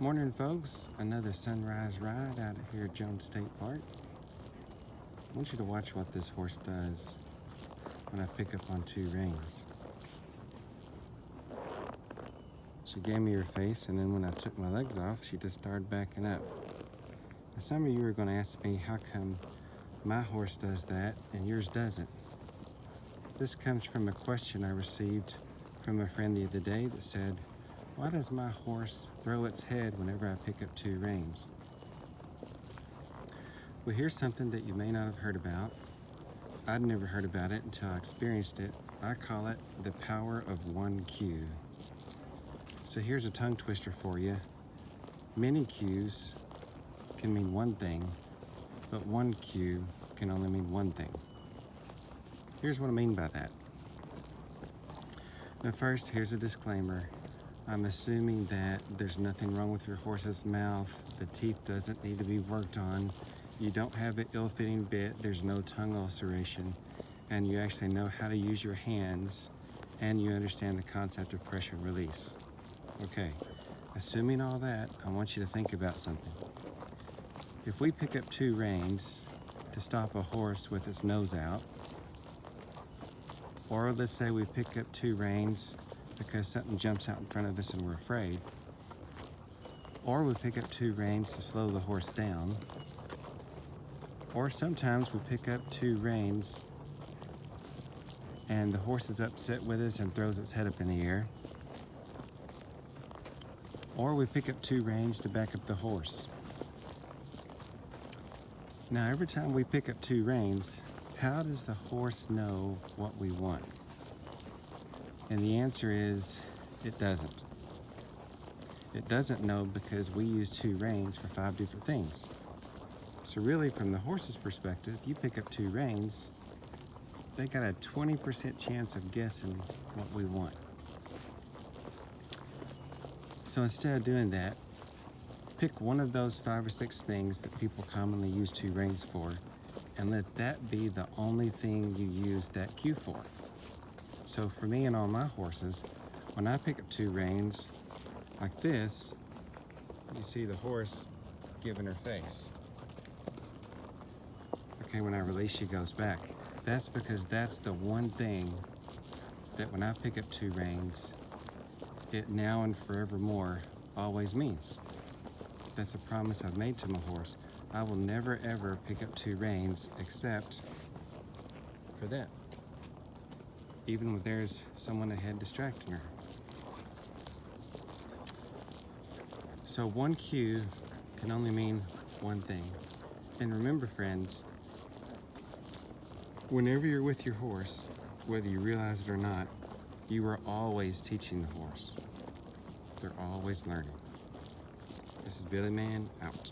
Morning, folks. Another sunrise ride out here at Jones State Park. I want you to watch what this horse does when I pick up on two reins. She gave me her face, and then when I took my legs off, she just started backing up. Now, some of you are going to ask me, how come my horse does that and yours doesn't? This comes from a question I received from a friend the other day that said, why does my horse throw its head whenever I pick up two reins? Well, here's something that you may not have heard about. I'd never heard about it until I experienced it. I call it the power of one cue. So here's a tongue twister for you. Many cues can mean one thing, but one cue can only mean one thing. Here's what I mean by that. Now first, here's a disclaimer. I'm assuming that there's nothing wrong with your horse's mouth. The teeth doesn't need to be worked on. You don't have an ill-fitting bit. There's no tongue ulceration. And you actually know how to use your hands, and you understand the concept of pressure release. Okay, assuming all that, I want you to think about something. If we pick up two reins to stop a horse with its nose out, or let's say we pick up two reins because something jumps out in front of us and we're afraid, or we pick up two reins to slow the horse down, or sometimes we pick up two reins and the horse is upset with us and throws its head up in the air, or we pick up two reins to back up the horse. Now, every time we pick up two reins, how does the horse know what we want? And the answer is, it doesn't. It doesn't know because we use two reins for 5 different things. So really, from the horse's perspective, you pick up two reins, they got a 20% chance of guessing what we want. So instead of doing that, pick one of those 5 or 6 things that people commonly use two reins for, and let that be the only thing you use that cue for. So for me and all my horses, when I pick up two reins like this, you see the horse giving her face. Okay, when I release, she goes back. That's because that's the one thing that when I pick up two reins, it now and forevermore always means. That's a promise I've made to my horse. I will never ever pick up two reins except for that. Even when there's someone ahead distracting her. So one cue can only mean one thing. And remember, friends, whenever you're with your horse, whether you realize it or not, you are always teaching the horse. They're always learning. This is Billy Man, out.